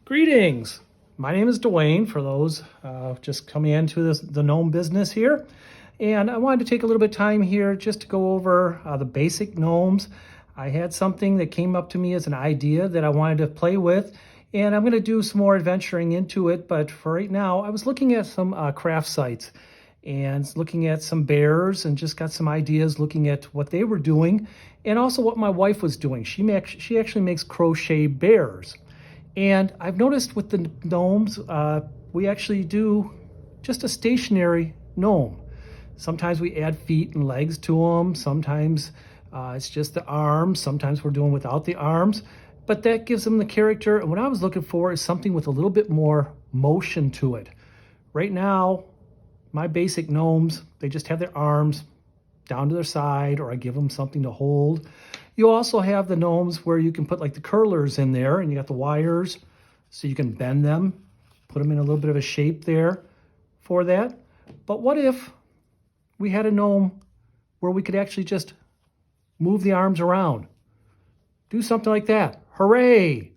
Greetings. My name is Dwayne, for those just coming into the gnome business here. And I wanted to take a little bit of time here just to go over the basic gnomes. I had something that came up to me as an idea that I wanted to play with, and I'm going to do some more adventuring into it. But for right now, I was looking at some craft sites and looking at some bears and just got some ideas looking at what they were doing and also what my wife was doing. She actually makes crochet bears. And I've noticed with the gnomes, we actually do just a stationary gnome. Sometimes we add feet and legs to them. Sometimes it's just the arms. Sometimes we're doing without the arms. But that gives them the character. And what I was looking for is something with a little bit more motion to it. Right now, my basic gnomes, they just have their arms down to their side, or I give them something to hold. You also have the gnomes where you can put like the curlers in there, and you got the wires so you can bend them, put them in a little bit of a shape there for that. But what if we had a gnome where we could actually just move the arms around? Do something like that. Hooray!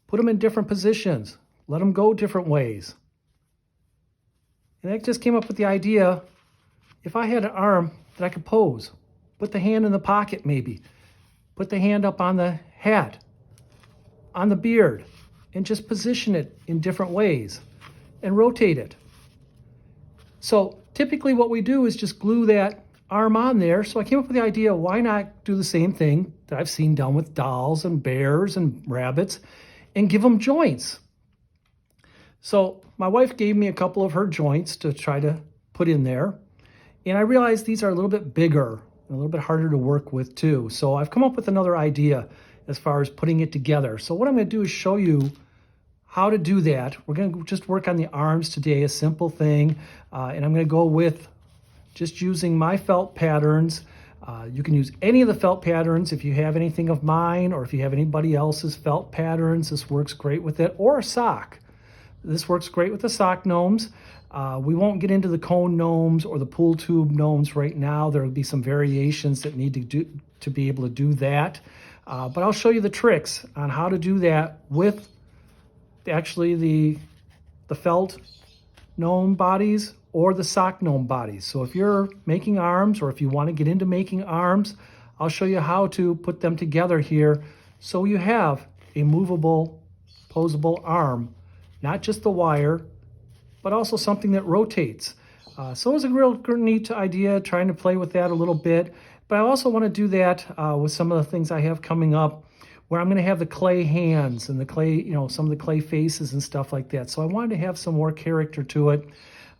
Put them in different positions. Let them go different ways. And that just came up with the idea, if I had an arm that I could pose, put the hand in the pocket maybe, put the hand up on the hat, on the beard, and just position it in different ways and rotate it. So typically what we do is just glue that arm on there. So I came up with the idea, why not do the same thing that I've seen done with dolls and bears and rabbits and give them joints. So my wife gave me a couple of her joints to try to put in there. And I realized these are a little bit bigger, a little bit harder to work with too. So I've come up with another idea as far as putting it together. So what I'm going to do is show you how to do that. We're going to just work on the arms today, a simple thing. And I'm going to go with just using my felt patterns. You can use any of the felt patterns. If you have anything of mine, or if you have anybody else's felt patterns, this works great with it, or a sock. This works great with the sock gnomes. We won't get into the cone gnomes or the pool tube gnomes right now. There will be some variations that need to be able to do that. But I'll show you the tricks on how to do that with actually the felt gnome bodies or the sock gnome bodies. So if you're making arms, or if you want to get into making arms, I'll show you how to put them together here so you have a movable, posable arm, not just the wire, but also something that rotates. So it was a real neat idea, trying to play with that a little bit. But I also want to do that with some of the things I have coming up, where I'm going to have the clay hands and the clay, some of the clay faces and stuff like that. So I wanted to have some more character to it.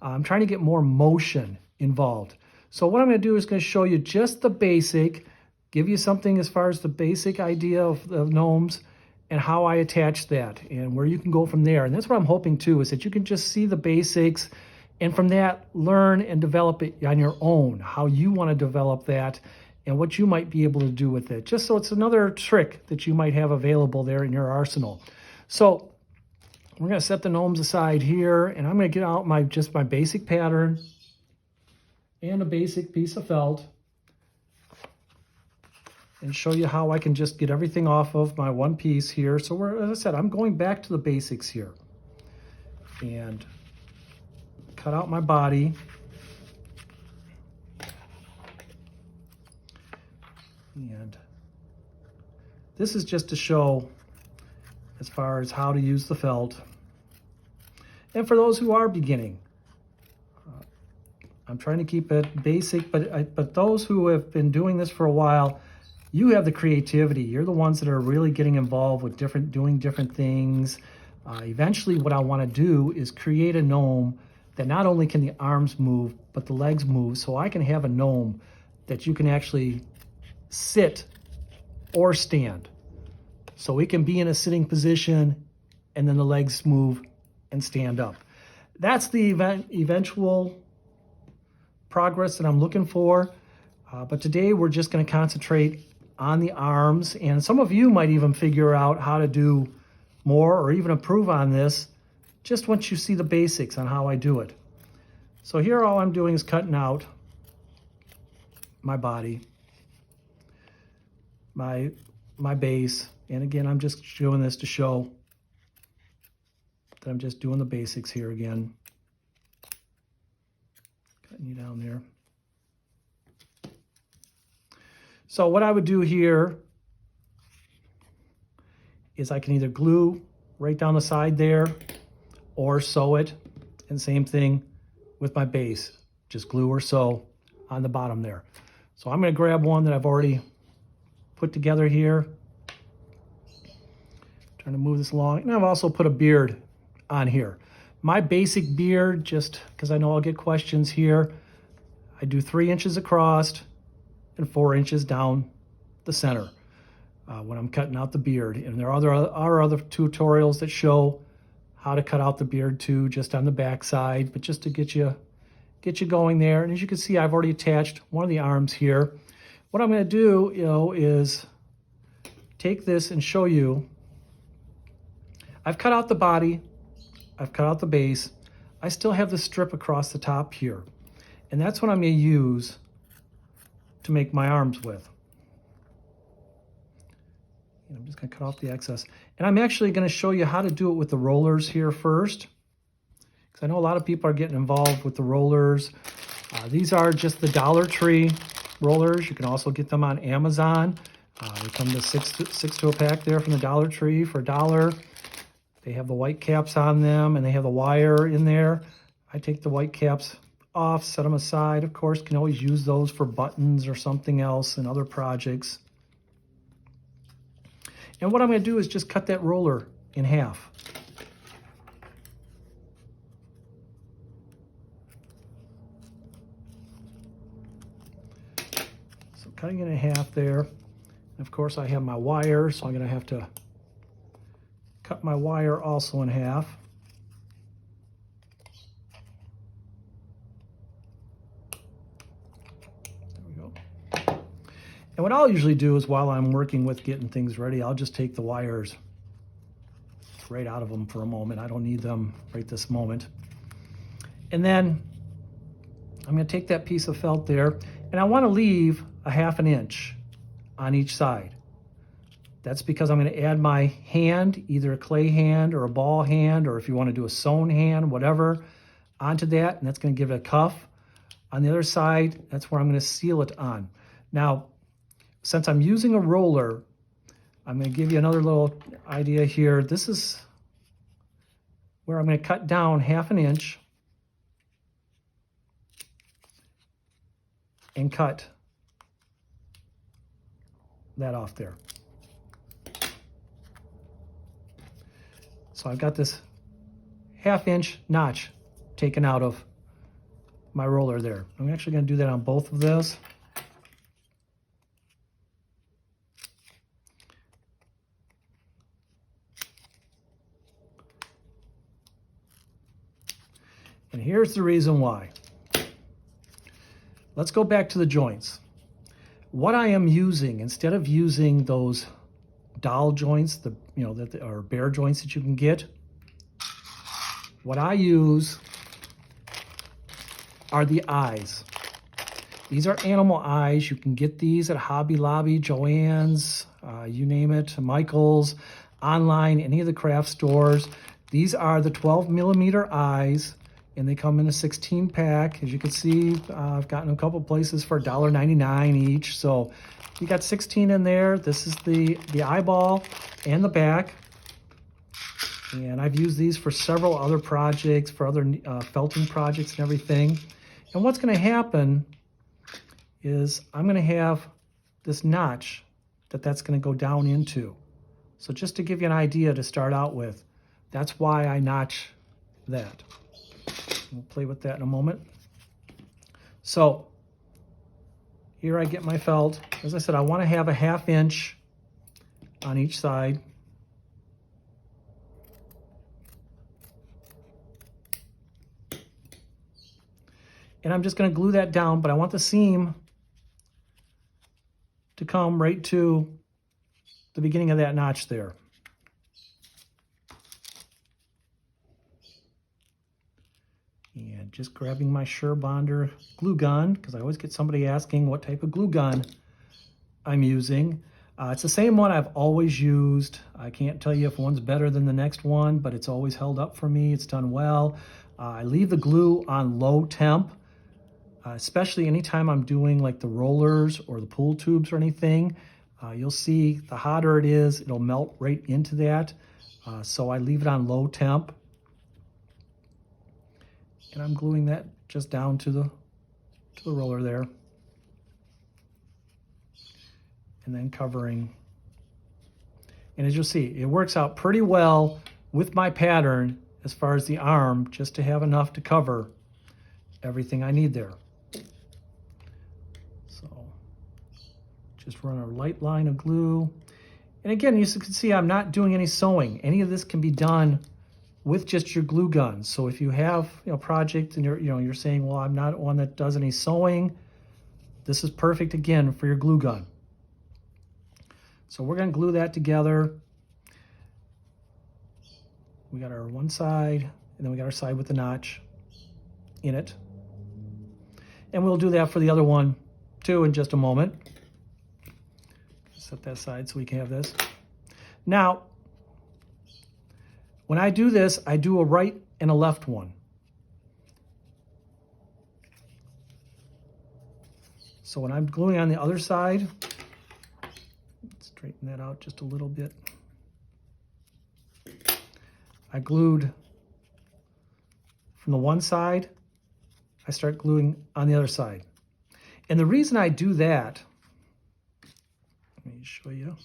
I'm trying to get more motion involved. So what I'm going to do is going to show you just the basic, give you something as far as the basic idea of the gnomes, and how I attach that and where you can go from there. And that's what I'm hoping too, is that you can just see the basics and from that learn and develop it on your own, how you want to develop that and what you might be able to do with it. Just so it's another trick that you might have available there in your arsenal. So we're going to set the gnomes aside here, and I'm going to get out my basic pattern and a basic piece of felt, and show you how I can just get everything off of my one piece here. So as I said, I'm going back to the basics here. And cut out my body. And this is just to show as far as how to use the felt. And for those who are beginning, I'm trying to keep it basic, but those who have been doing this for a while, you have the creativity. You're the ones that are really getting involved with doing different things. Eventually what I want to do is create a gnome that not only can the arms move, but the legs move. So I can have a gnome that you can actually sit or stand. So it can be in a sitting position and then the legs move and stand up. That's the eventual progress that I'm looking for. But today we're just going to concentrate on the arms, and some of you might even figure out how to do more or even improve on this just once you see the basics on how I do it. So here all I'm doing is cutting out my body, my base, and again I'm just doing this to show that I'm just doing the basics here again. Cutting you down there. So what I would do here is I can either glue right down the side there or sew it. And same thing with my base, just glue or sew on the bottom there. So I'm going to grab one that I've already put together here. Trying to move this along. And I've also put a beard on here. My basic beard, just because I know I'll get questions here, I do 3 inches across and 4 inches down the center when I'm cutting out the beard. And there are other tutorials that show how to cut out the beard too, just on the back side, but just to get you going there. And as you can see, I've already attached one of the arms here. What I'm going to do, is take this and show you. I've cut out the body, I've cut out the base. I still have the strip across the top here. And that's what I'm going to use to make my arms with. And I'm just going to cut off the excess. And I'm actually going to show you how to do it with the rollers here first, because I know a lot of people are getting involved with the rollers. These are just the Dollar Tree rollers. You can also get them on Amazon. They come to six to a pack there from the Dollar Tree for $1. They have the white caps on them, and they have the wire in there. I take the white caps off, set them aside. Of course, can always use those for buttons or something else in other projects. And what I'm going to do is just cut that roller in half. So cutting it in half there. And of course, I have my wire, so I'm going to have to cut my wire also in half. There we go. And what I'll usually do is while I'm working with getting things ready, I'll just take the wires right out of them for a moment. I don't need them right this moment. And then I'm going to take that piece of felt there, and I want to leave a 1/2 inch on each side. That's because I'm going to add my hand, either a clay hand or a ball hand, or if you want to do a sewn hand, whatever, onto that, and that's going to give it a cuff. On the other side, that's where I'm going to seal it on. Now, since I'm using a roller, I'm going to give you another little idea here. This is where I'm going to cut down 1/2 inch and cut that off there. So I've got this 1/2 inch notch taken out of my roller there. I'm actually going to do that on both of those. And here's the reason why. Let's go back to the joints. What I am using, instead of using those dowel joints, that are bear joints that you can get, what I use are the eyes. These are animal eyes. You can get these at Hobby Lobby, Joann's, you name it, Michael's, online, any of the craft stores. These are the 12mm eyes, and they come in a 16 pack. As you can see, I've gotten a couple places for $1.99 each. So you got 16 in there. This is the eyeball and the back. And I've used these for several other projects, for other felting projects and everything. And what's going to happen is I'm going to have this notch that's going to go down into. So just to give you an idea to start out with, that's why I notch that. We'll play with that in a moment. So here I get my felt. As I said, I want to have a 1/2 inch on each side. And I'm just going to glue that down, but I want the seam to come right to the beginning of that notch there. And just grabbing my SureBonder glue gun, because I always get somebody asking what type of glue gun I'm using. It's the same one I've always used. I can't tell you if one's better than the next one, but it's always held up for me. It's done well. I leave the glue on low temp, especially anytime I'm doing like the rollers or the pool tubes or anything. You'll see the hotter it is, it'll melt right into that. So I leave it on low temp. And I'm gluing that just down to the roller there. And then covering. And as you'll see, it works out pretty well with my pattern as far as the arm, just to have enough to cover everything I need there. So just run a light line of glue. And again, you can see I'm not doing any sewing. Any of this can be done with just your glue gun. So if you have a project and you're saying, well, I'm not one that does any sewing, this is perfect again for your glue gun. So we're going to glue that together. We got our one side, and then we got our side with the notch in it. And we'll do that for the other one too in just a moment. Set that aside so we can have this. Now, when I do this, I do a right and a left one. So when I'm gluing on the other side, straighten that out just a little bit. I glued from the one side, I start gluing on the other side. And the reason I do that, let me show you,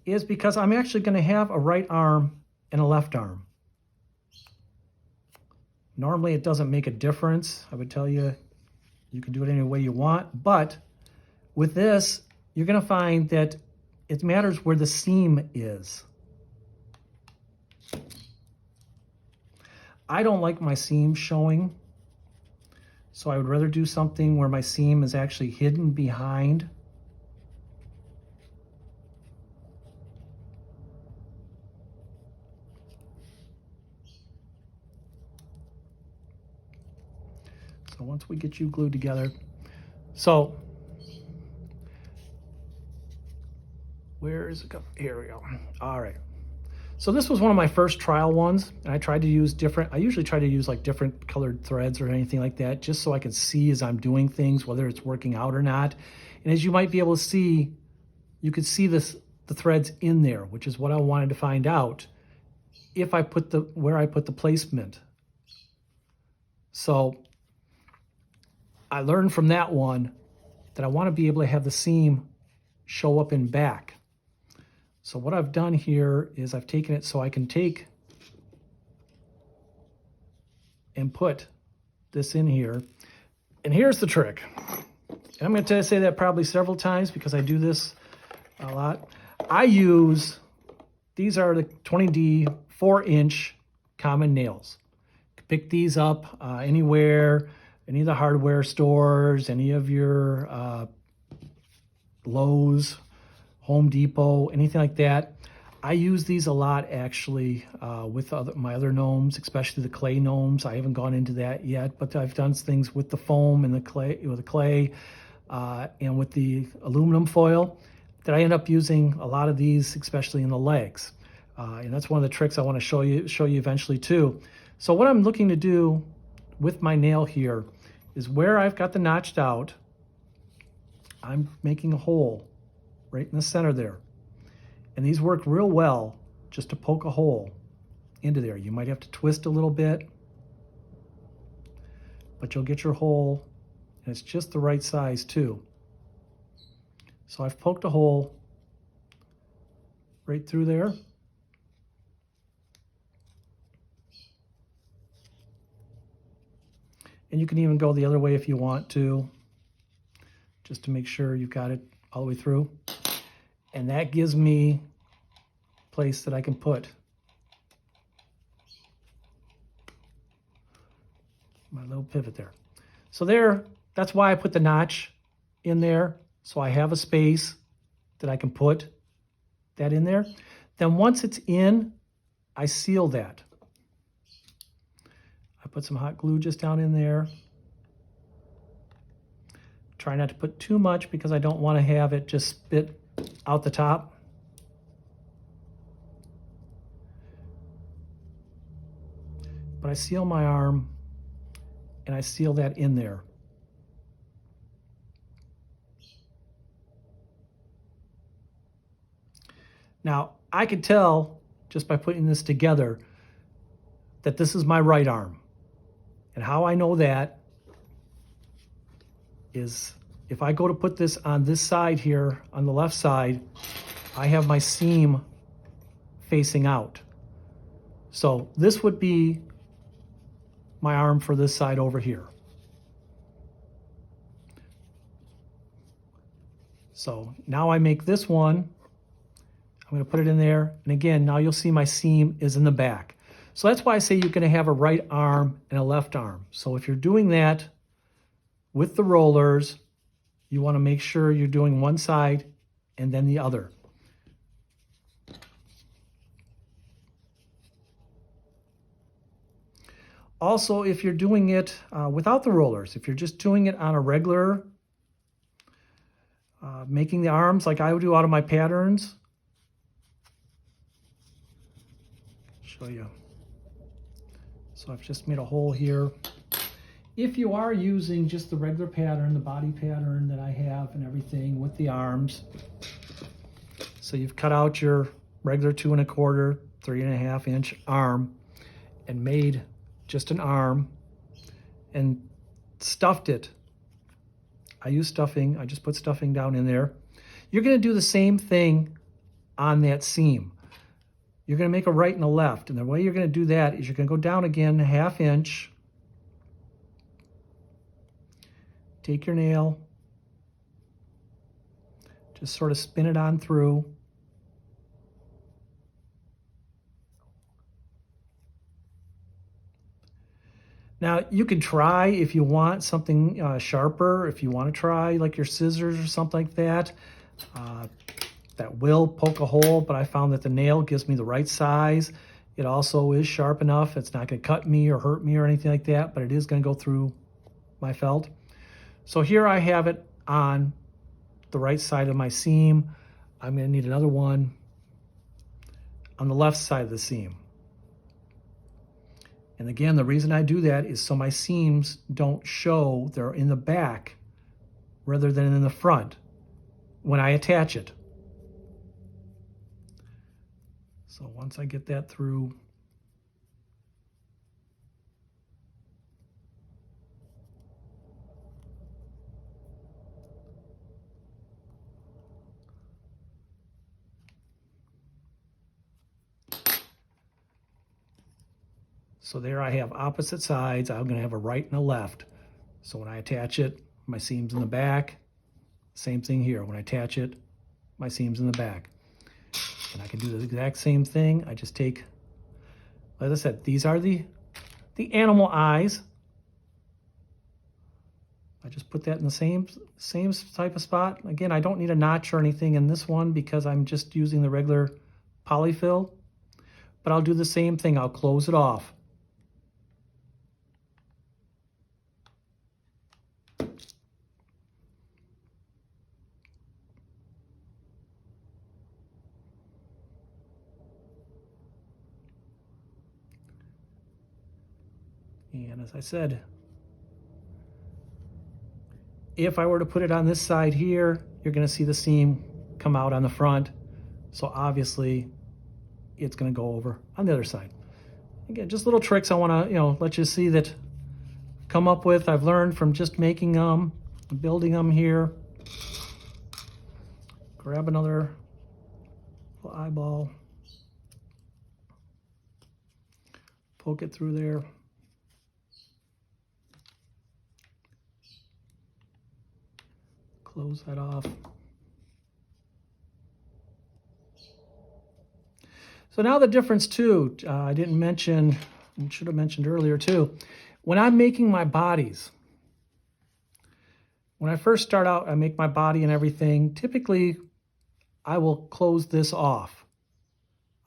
is because I'm actually going to have a right arm and a left arm. Normally it doesn't make a difference. I would tell you, you can do it any way you want, but with this, you're going to find that it matters where the seam is. I don't like my seam showing, so I would rather do something where my seam is actually hidden behind. So once we get you glued together, so where is it go? Here we go. All right. So this was one of my first trial ones, and I tried to use I usually try to use like different colored threads or anything like that, just so I can see as I'm doing things, whether it's working out or not. And as you might be able to see, you could see the threads in there, which is what I wanted to find out if I put where I put the placement. So I learned from that one that I want to be able to have the seam show up in back. So what I've done here is I've taken it so I can take and put this in here. And here's the trick. And I'm going to say that probably several times because I do this a lot. These are the 20D 4-inch common nails. You can pick these up anywhere, any of the hardware stores, any of your Lowe's, Home Depot, anything like that. I use these a lot actually with my other gnomes, especially the clay gnomes. I haven't gone into that yet, but I've done things with the foam and the clay, and with the aluminum foil that I end up using a lot of these, especially in the legs. And that's one of the tricks I want to show you eventually too. So what I'm looking to do with my nail here is where I've got the notched out, I'm making a hole right in the center there. And these work real well just to poke a hole into there. You might have to twist a little bit, but you'll get your hole, and it's just the right size too. So I've poked a hole right through there. And you can even go the other way if you want to, just to make sure you've got it all the way through. And that gives me a place that I can put my little pivot there. So there, that's why I put the notch in there. So I have a space that I can put that in there. Then once it's in, I seal that. I put some hot glue just down in there. Try not to put too much because I don't want to have it just spit out the top. But I seal my arm and I seal that in there. Now, I could tell just by putting this together that this is my right arm. And how I know that is if I go to put this on this side here, on the left side, I have my seam facing out. So this would be my arm for this side over here. So now I make this one. I'm going to put it in there. And again, now you'll see my seam is in the back. So that's why I say you're going to have a right arm and a left arm. So if you're doing that with the rollers, you want to make sure you're doing one side and then the other. Also, if you're doing it without the rollers, if you're just doing it on a regular, making the arms like I would do out of my patterns, show you. So I've just made a hole here. If you are using just the regular pattern, the body pattern that I have and everything with the arms, so you've cut out your regular 2 1/4, 3 1/2 inch arm and made just an arm and stuffed it. I use stuffing. I just put stuffing down in there. You're going to do the same thing on that seam. You're going to make a right and a left. And the way you're going to do that is you're going to go down again 1/2 inch. Take your nail. Just sort of spin it on through. Now, you can try if you want something sharper, if you want to try like your scissors or something like that. That will poke a hole, but I found that the nail gives me the right size. It also is sharp enough. It's not going to cut me or hurt me or anything like that, but it is going to go through my felt. So here I have it on the right side of my seam. I'm going to need another one on the left side of the seam. And again, the reason I do that is so my seams don't show, they're in the back rather than in the front when I attach it. So once I get that through, so there I have opposite sides. I'm going to have a right and a left. So when I attach it, my seam's in the back. Same thing here. When I attach it, my seam's in the back. And I can do the exact same thing. I just take, as I said, these are the animal eyes. I just put that in the same type of spot. Again, I don't need a notch or anything in this one because I'm just using the regular polyfill. But I'll do the same thing. I'll close it off. And as I said, if I were to put it on this side here, you're going to see the seam come out on the front. So obviously it's going to go over on the other side. Again, just little tricks I want to, let you see that come up with. I've learned from just making them, building them here. Grab another little eyeball, poke it through there. Close that off. So now the difference too, I didn't mention, I should have mentioned earlier too, when I'm making my bodies, when I first start out, I make my body and everything, typically I will close this off.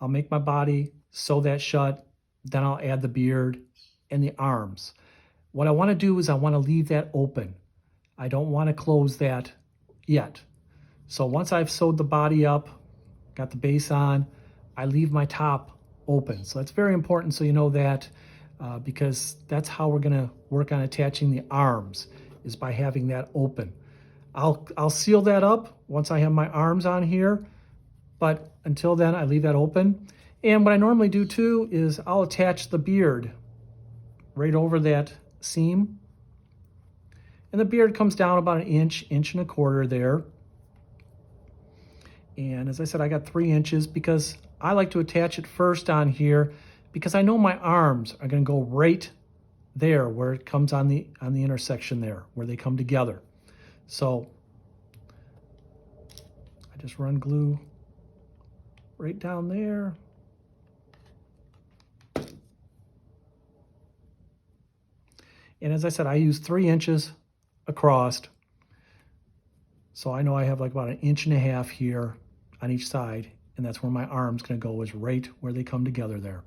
I'll make my body, sew that shut, then I'll add the beard and the arms. What I want to do is I want to leave that open. I don't want to close that yet. So once I've sewed the body up, got the base on, I leave my top open. So that's very important, so you know that, because that's how we're gonna work on attaching the arms, is by having that open. I'll seal that up once I have my arms on here, but until then I leave that open. And what I normally do too is I'll attach the beard right over that seam. And the beard comes down about an inch, inch and a quarter there. And as I said, I got 3 inches because I like to attach it first on here because I know my arms are going to go right there where it comes on the intersection there, where they come together. So I just run glue right down there. And as I said, I use 3 inches across. So I know I have like about 1.5 inches here on each side, and that's where my arm's gonna go, is right where they come together there.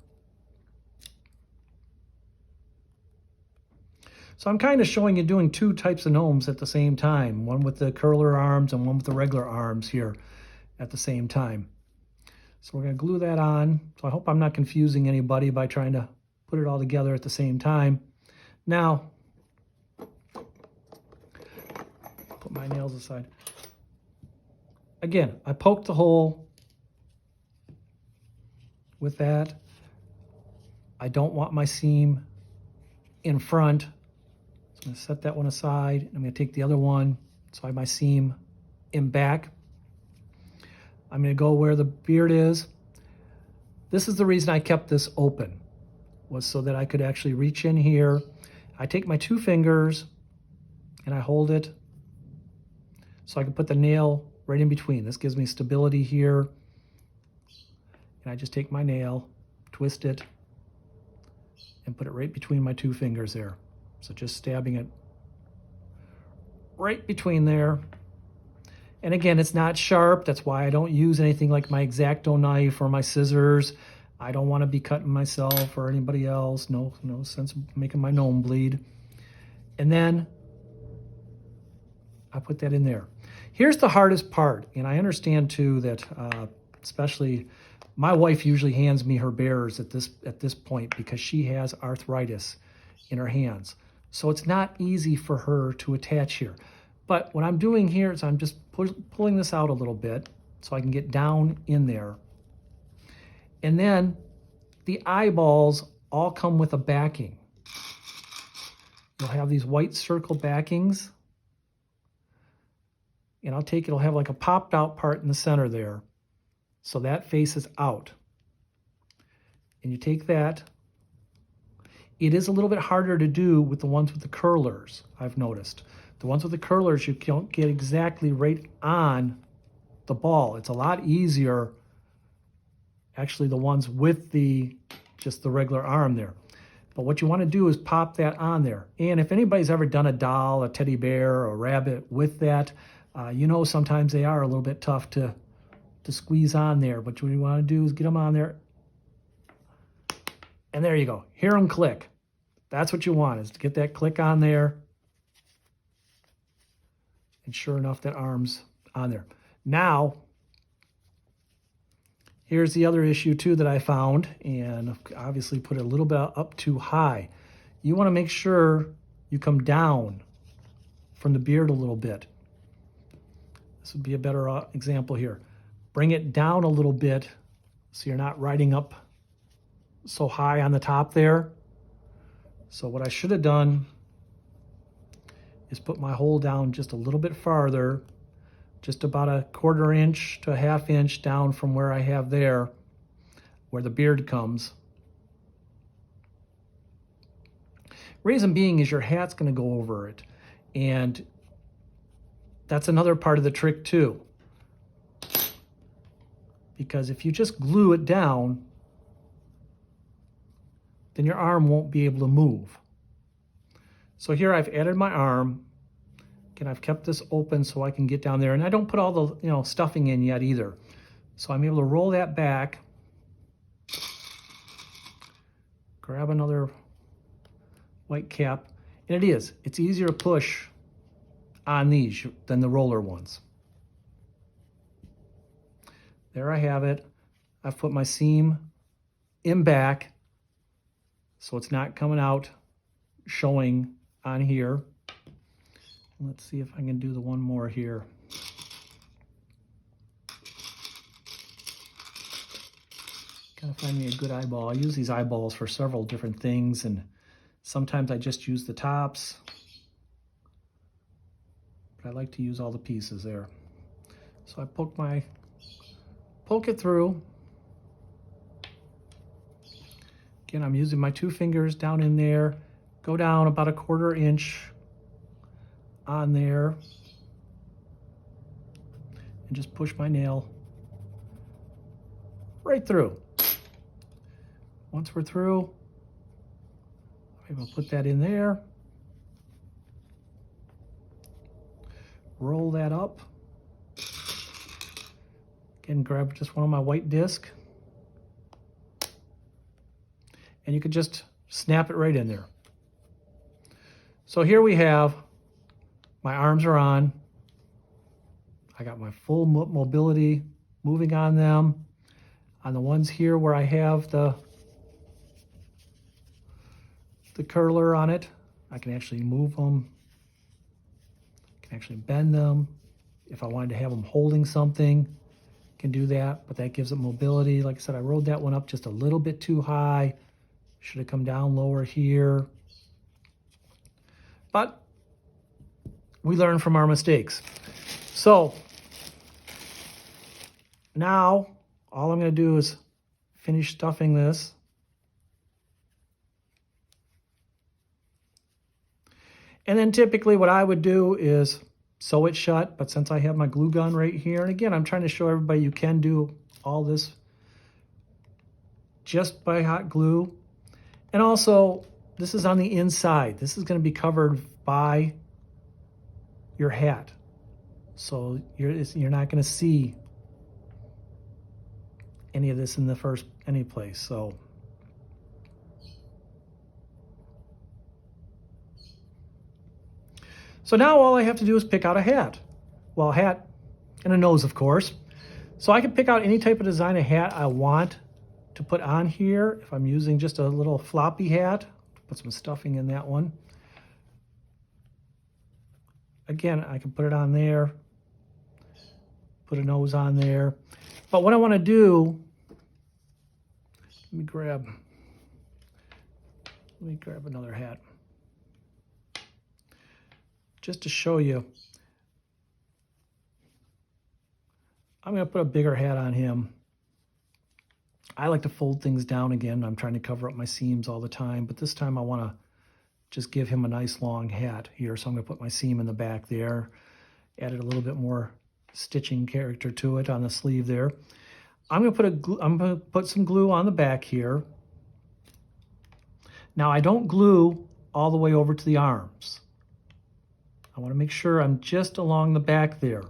So I'm kind of showing you doing 2 types of gnomes at the same time, one with the curler arms and one with the regular arms here at the same time. So we're gonna glue that on. So I hope I'm not confusing anybody by trying to put it all together at the same time. Now, put my nails aside. Again, I poked the hole with that. I don't want my seam in front. So I'm going to set that one aside. I'm going to take the other one so I have my seam in back. I'm going to go where the beard is. This is the reason I kept this open, was so that I could actually reach in here. I take my 2 fingers and I hold it so I can put the nail right in between. This gives me stability here. And I just take my nail, twist it, and put it right between my 2 fingers there. So just stabbing it right between there. And again, it's not sharp. That's why I don't use anything like my X-Acto knife or my scissors. I don't want to be cutting myself or anybody else. No sense of making my gnome bleed. And then I put that in there. Here's the hardest part, and I understand too that especially my wife usually hands me her bearers at this point because she has arthritis in her hands. So it's not easy for her to attach here. But what I'm doing here is I'm just pulling this out a little bit so I can get down in there. And then the eyeballs all come with a backing. You'll have these white circle backings. And it'll have like a popped out part in the center there. So that faces out. And you take that. It is a little bit harder to do with the ones with the curlers, I've noticed. The ones with the curlers, you don't get exactly right on the ball. It's a lot easier, actually, the ones with just the regular arm there. But what you want to do is pop that on there. And if anybody's ever done a doll, a teddy bear, or a rabbit with that, you know sometimes they are a little bit tough to squeeze on there. But what you want to do is get them on there. And there you go. Hear them click. That's what you want, is to get that click on there. And sure enough, that arm's on there. Now, here's the other issue too that I found, and obviously put it a little bit up too high. You want to make sure you come down from the beard a little bit. This would be a better example here. Bring it down a little bit so you're not riding up so high on the top there. So what I should have done is put my hole down just a little bit farther, just about 1/4 inch to 1/2 inch down from where I have there, where the beard comes. Reason being is your hat's going to go over it. And that's another part of the trick too. Because if you just glue it down, then your arm won't be able to move. So here I've added my arm. Again, I've kept this open so I can get down there. And I don't put all the stuffing in yet either. So I'm able to roll that back. Grab another white cap. And it's easier to push on these than the roller ones. There I have it. I've put my seam in back so it's not coming out showing on here. Let's see if I can do the one more here. Gotta find me a good eyeball. I use these eyeballs for several different things, and sometimes I just use the tops, but I like to use all the pieces there. So I poke it through. Again, I'm using my 2 fingers down in there, go down about a 1/4 inch on there, and just push my nail right through. Once we're through, maybe I'll put that in there, roll that up. Again, grab just one of my white disc, and you could just snap it right in there. So here we have, my arms are on. I got my full mobility moving on them. On the ones here where I have the curler on it, I can actually move them. I can actually bend them. If I wanted to have them holding something, I can do that, but that gives it mobility. Like I said, I rode that one up just a little bit too high. Should have come down lower here. But we learn from our mistakes. So now all I'm going to do is finish stuffing this. And then typically what I would do is sew it shut, but since I have my glue gun right here, and again, I'm trying to show everybody you can do all this just by hot glue. And also, this is on the inside. This is going to be covered by your hat. So you're not going to see any of this in any place. So now all I have to do is pick out a hat. Well, a hat and a nose, of course. So I can pick out any type of design of hat I want to put on here. If I'm using just a little floppy hat, put some stuffing in that one. Again, I can put it on there, put a nose on there. But what I want to do, let me grab another hat. Just to show you, I'm going to put a bigger hat on him. I like to fold things down again. I'm trying to cover up my seams all the time, but this time I want to just give him a nice long hat here. So I'm going to put my seam in the back there, added a little bit more stitching character to it on the sleeve there. I'm going to put some glue on the back here. Now I don't glue all the way over to the arms. I want to make sure I'm just along the back there.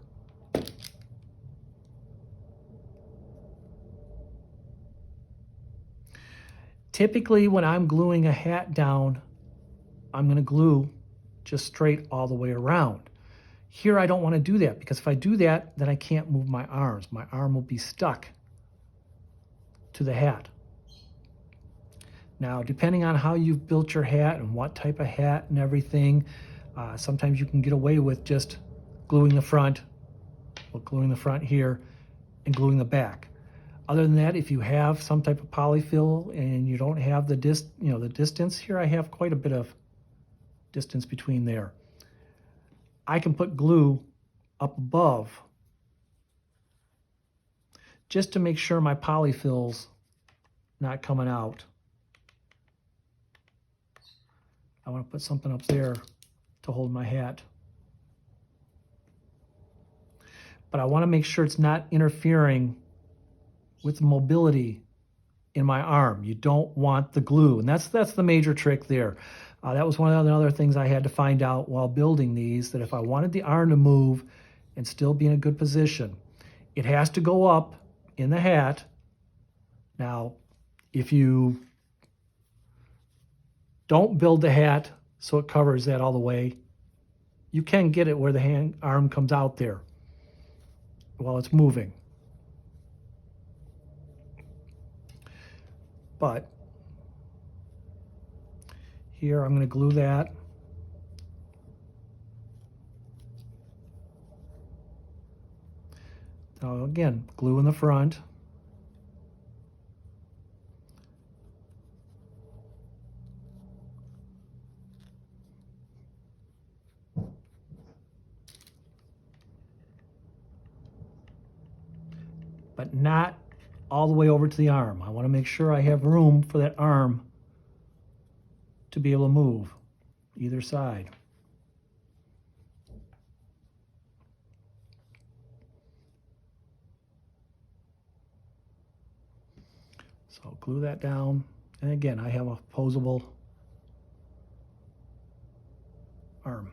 Typically, when I'm gluing a hat down, I'm going to glue just straight all the way around. Here, I don't want to do that, because if I do that, then I can't move my arms. My arm will be stuck to the hat. Now, depending on how you've built your hat and what type of hat and everything, sometimes you can get away with just gluing the front, here, and gluing the back. Other than that, if you have some type of polyfill and you don't have the distance, here I have quite a bit of distance between there. I can put glue up above just to make sure my polyfill's not coming out. I want to put something up there to hold my hat. But I want to make sure it's not interfering with the mobility in my arm. You don't want the glue, and that's the major trick there. That was one of the other things I had to find out while building these, that if I wanted the arm to move and still be in a good position, it has to go up in the hat. Now, if you don't build the hat so it covers that all the way, you can get it where the arm comes out there while it's moving. But here I'm going to glue that. Now again, glue in the front. But not all the way over to the arm. I want to make sure I have room for that arm to be able to move either side. So glue that down. And again, I have a posable arm.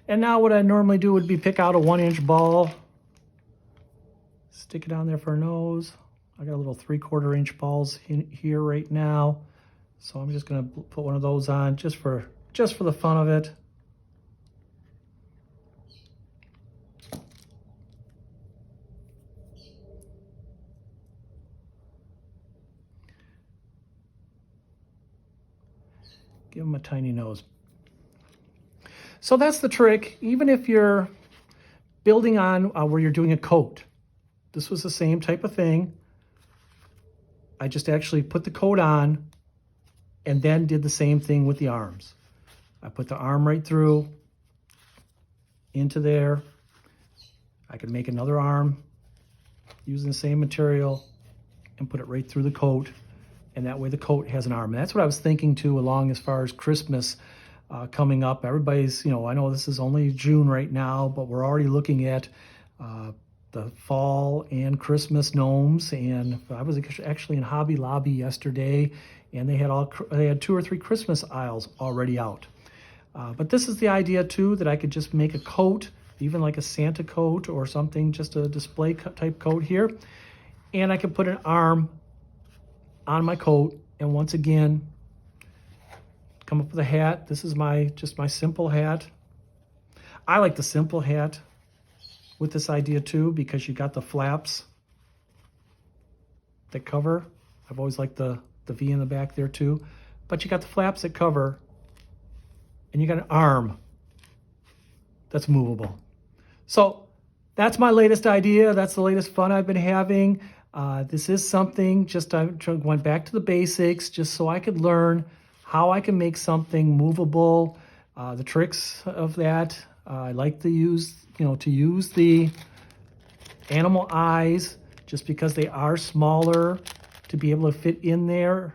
And now what I normally do would be pick out a 1-inch ball, stick it on there for a nose. I got a little 3/4 inch balls in here right now. So I'm just gonna put one of those on just for the fun of it. Give them a tiny nose. So that's the trick. Even if you're building on where you're doing a coat, this was the same type of thing. I just actually put the coat on and then did the same thing with the arms. I put the arm right through into there. I could make another arm using the same material and put it right through the coat. And that way the coat has an arm. And that's what I was thinking too, along as far as Christmas coming up. Everybody's, I know this is only June right now, but we're already looking at the fall and Christmas gnomes. And I was actually in Hobby Lobby yesterday, and they had 2 or 3 Christmas aisles already out. But this is the idea too, that I could just make a coat, even like a Santa coat or something, just a display type coat here. And I could put an arm on my coat, and once again, come up with a hat. This is just my simple hat. I like the simple hat with this idea too, because you got the flaps that cover. I've always liked the V in the back there too. But you got the flaps that cover, and you got an arm that's movable. So that's my latest idea. That's the latest fun I've been having. This is something, I went back to the basics just so I could learn how I can make something movable. The tricks of that, I like to use the animal eyes just because they are smaller to be able to fit in there.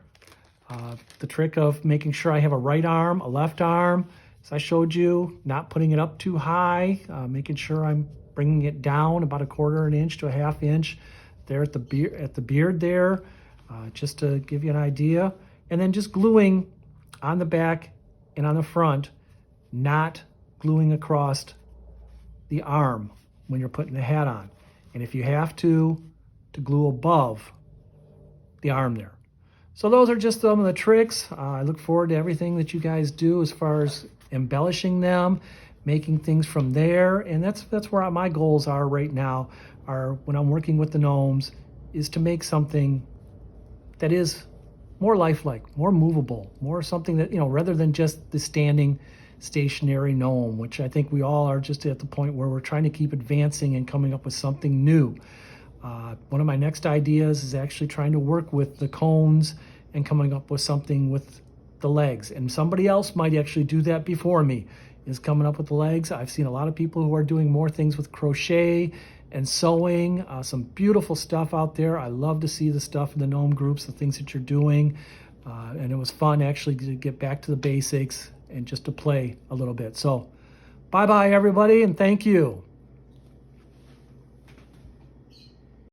The trick of making sure I have a right arm, a left arm, as I showed you, not putting it up too high, making sure I'm bringing it down about 1/4 inch to 1/2 inch there at the beard there, just to give you an idea. And then just gluing on the back and on the front, not gluing across the arm when you're putting the hat on. And if you have to glue above the arm there. So those are just some of the tricks. I look forward to everything that you guys do as far as embellishing them, making things from there. And that's where my goals are right now, are when I'm working with the gnomes, is to make something that is more lifelike, more movable, more something that, rather than just the standing stationary gnome, which I think we all are just at the point where we're trying to keep advancing and coming up with something new. One of my next ideas is actually trying to work with the cones and coming up with something with the legs. And somebody else might actually do that before me, is coming up with the legs. I've seen a lot of people who are doing more things with crochet and sewing, some beautiful stuff out there. I love to see the stuff in the gnome groups, the things that you're doing. And it was fun actually to get back to the basics and just to play a little bit. So bye-bye everybody, and thank you.